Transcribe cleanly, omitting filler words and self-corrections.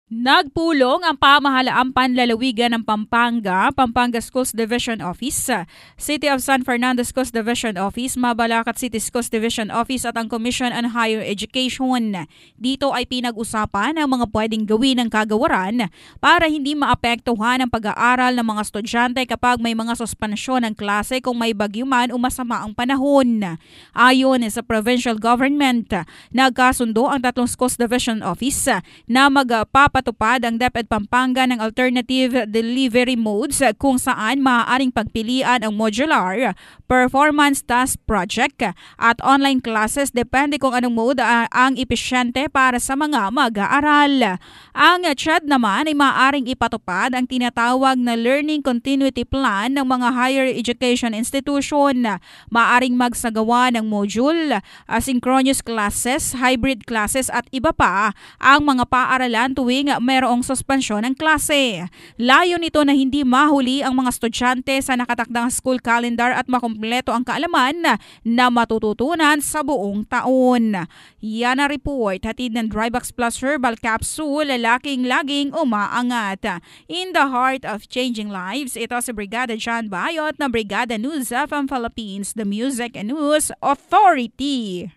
Nagpulong ang pamahalaang panlalawigan ng Pampanga, Pampanga Schools Division Office, City of San Fernando Schools Division Office, Mabalacat City Schools Division Office at ang Commission on Higher Education. Dito ay pinag-usapan ang mga pwedeng gawin ng kagawaran para hindi maapektuhan ang pag-aaral ng mga estudyante kapag may mga suspensyon ng klase kung may bagyo man o masama ang panahon. Ayon sa provincial government, nagkasundo ang tatlong Schools Division Office na magpapatupad ang DepEd Pampanga ng alternative delivery modes kung saan maaaring pagpilian ang modular, performance task project at online classes depende kung anong mode ang epesyente para sa mga mag-aaral. Ang CHED naman ay maaaring ipatupad ang tinatawag na Learning Continuity Plan ng mga higher education institution. Maaaring magsagawa ng module, asynchronous classes, hybrid classes at iba pa ang mga paaralan tuwing mayroong suspensyon ng klase. Layo nito na hindi mahuli ang mga estudyante sa nakatakdang school calendar at makumpleto ang kaalaman na matututunan sa buong taon. Yan ang report, hatid ng Drybox Plus Herbal Capsule, lalaking laging umaangat. In the heart of changing lives, ito si Brigada John Bayot na Brigada News FM Philippines, the Music and News Authority.